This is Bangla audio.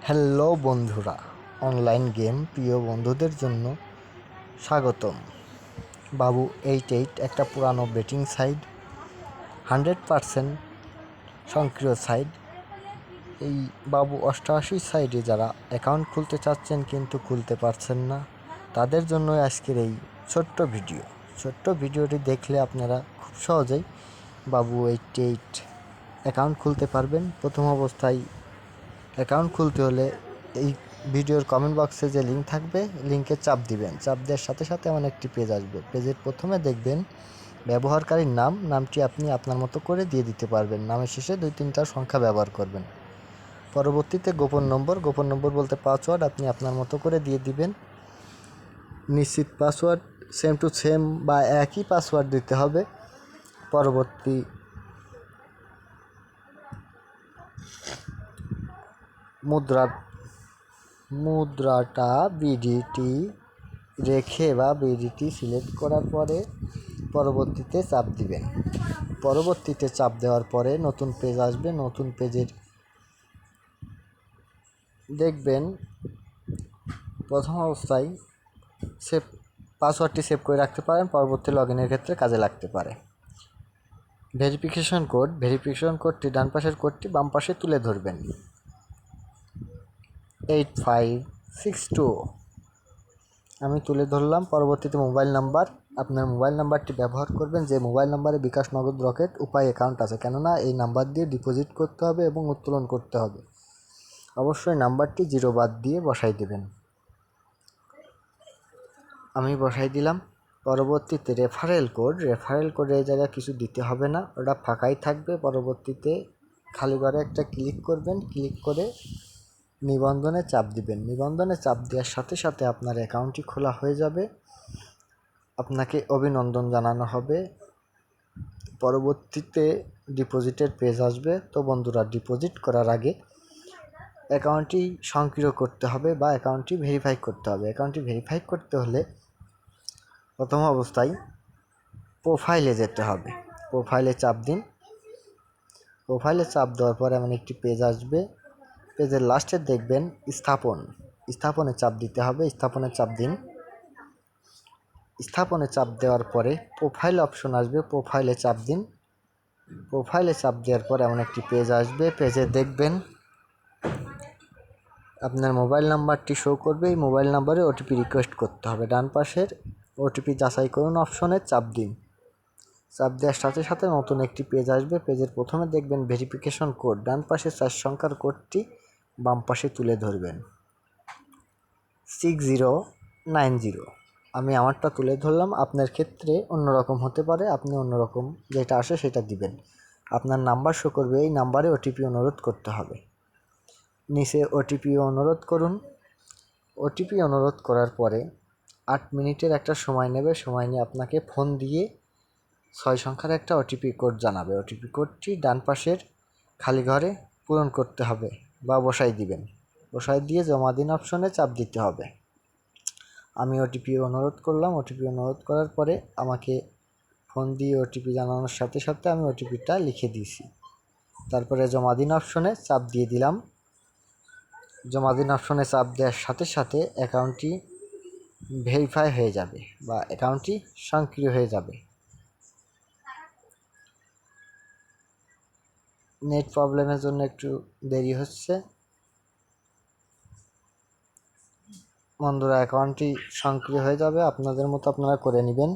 হ্যালো বন্ধুরা, অনলাইন গেম প্রিয় বন্ধুদের জন্য স্বাগতম। বাবু 88 একটা পুরানো বেটিং সাইট, 100% সক্রিয় সাইট। এই বাবু 88 সাইটে যারা অ্যাকাউন্ট খুলতে চাচ্ছেন কিন্তু খুলতে পারছেন না, তাদের জন্য আজকের এই ছোট্ট ভিডিওটি দেখলে আপনারা খুব সহজেই বাবু 88 অ্যাকাউন্ট খুলতে পারবেন। প্রথম অবস্থায় অ্যাকাউন্ট খুলতে হলে এই ভিডিওর কমেন্ট বক্সে যে লিঙ্ক থাকবে, লিঙ্কে চাপ দিবেন। চাপ দেওয়ার সাথে সাথে এমন একটি পেজ আসবে। পেজের প্রথমে দেখবেন ব্যবহারকারীর নামটি আপনি আপনার মতো করে দিয়ে দিতে পারবেন। নামের শেষে 2-3টা সংখ্যা ব্যবহার করবেন। পরবর্তীতে গোপন নম্বর বলতে পাসওয়ার্ড আপনি আপনার মতো করে দিয়ে দিবেন। নিশ্চিত পাসওয়ার্ড সেম টু সেম বা একই পাসওয়ার্ড দিতে হবে। পরবর্তী মুদ্রাটা বিডিটি রেখে বা বিডিটি সিলেক্ট করার পরে পরবর্তীতে চাপ দিবেন। পরবর্তীতে চাপ দেওয়ার পরে নতুন পেজ আসবে। নতুন পেজের দেখবেন প্রথম অবস্থায় পাসওয়ার্ডটি সেভ করে রাখতে পারেন, পরবর্তী লগইনের ক্ষেত্রে কাজে লাগতে পারে। ভেরিফিকেশন কোডটি ডান পাশের কোডটি বাম পাশে তুলে ধরবেন। 8562 আমি তুলে ধরলাম। পরবর্তীতে আপনার মোবাইল নাম্বারটি ব্যবহার করবেন, যে মোবাইল নাম্বারে বিকাশ, নগদ, রকেট উপায় অ্যাকাউন্ট আছে। কেননা এই নাম্বার দিয়ে ডিপোজিট করতে হবে এবং উত্তোলন করতে হবে। অবশ্যই নাম্বারটি 0 বাদ দিয়ে বসাই দেবেন। আমি বসাই দিলাম। পরবর্তীতে রেফারেল কোড এই জায়গায় কিছু দিতে হবে না, ওটা ফাঁকাই থাকবে। পরবর্তীতে খালি ঘরে একটা ক্লিক করবেন, ক্লিক করে নিবন্ধনে চাপ দিবেন। নিবন্ধনে চাপ দেওয়ার সাথে সাথে আপনার অ্যাকাউন্টটি খোলা হয়ে যাবে। আপনাকে অভিনন্দন জানানো হবে। পরবর্তীতে ডিপোজিটের পেজ আসবে। তো বন্ধুরা, ডিপোজিট করার আগে অ্যাকাউন্টটি সক্রিয় করতে হবে বা অ্যাকাউন্টটি ভেরিফাই করতে হবে। অ্যাকাউন্টটি ভেরিফাই করতে হলে প্রথম অবস্থায় প্রোফাইলে যেতে হবে। প্রোফাইলে চাপ দিন। প্রোফাইলে চাপ দেওয়ার পর এমন একটি পেজ আসবে। পেজের লাস্টে দেখবেন স্থাপনে চাপ দিতে হবে। স্থাপনে চাপ দিন। স্থাপনে চাপ দেওয়ার পরে প্রোফাইল অপশন আসবে। প্রোফাইলে চাপ দিন। প্রোফাইলে চাপ দেওয়ার পর এমন একটি পেজ আসবে। পেজে দেখবেন আপনার মোবাইল নাম্বারটি শো করবে। এই মোবাইল নাম্বারে ওটিপি রিকোয়েস্ট করতে হবে। ডান পাশের ওটিপি যাচাই করুন অপশনে চাপ দিন। চাপ দেওয়ার সাথে সাথে নতুন একটি পেজ আসবে। পেজের প্রথমে দেখবেন ভেরিফিকেশন কোড, ডান পাশে 4 সংখ্যার কোডটি বাম পাশে তুলে ধরবেন। 6090 আমি আমারটা তুলে ধরলাম। আপনার ক্ষেত্রে অন্যরকম হতে পারে, আপনি অন্যরকম যেটা আসে সেটা দিবেন। আপনার নাম্বার শো করবে, এই নাম্বারে ওটিপি অনুরোধ করতে হবে। নিচে ওটিপি অনুরোধ করুন। ওটিপি অনুরোধ করার পরে 8 মিনিটের একটা সময় নেবে। সময় নিয়ে আপনাকে ফোন দিয়ে 6 সংখ্যার একটা ওটিপি কোড জানাবে। ওটিপি কোডটি ডান পাশের খালি ঘরে পূরণ করতে হবে বা বসাই দিবেন। বসাই দিয়ে জমা দিন অপশনে চাপ দিতে হবে। আমি ওটিপি অনুরোধ করলাম। ওটিপি অনুরোধ করার পরে আমাকে ফোন দিয়ে ওটিপি জানানোর সাথে সাথে আমি ওটিপিটা লিখে দিয়েছি। তারপরে জমা দিন অপশনে চাপ দিয়ে দিলাম। জমা দিন অপশনে চাপ দেওয়ার সাথে সাথে অ্যাকাউন্টটি ভেরিফাই হয়ে যাবে বা অ্যাকাউন্টটি সক্রিয় হয়ে যাবে। নেট প্রবলেমের জন্য একটু দেরি হচ্ছে। বন্ধুরা, অ্যাকাউন্টটি সক্রিয় হয়ে যাবে। আপনাদের মতো আপনারা করে নেবেন।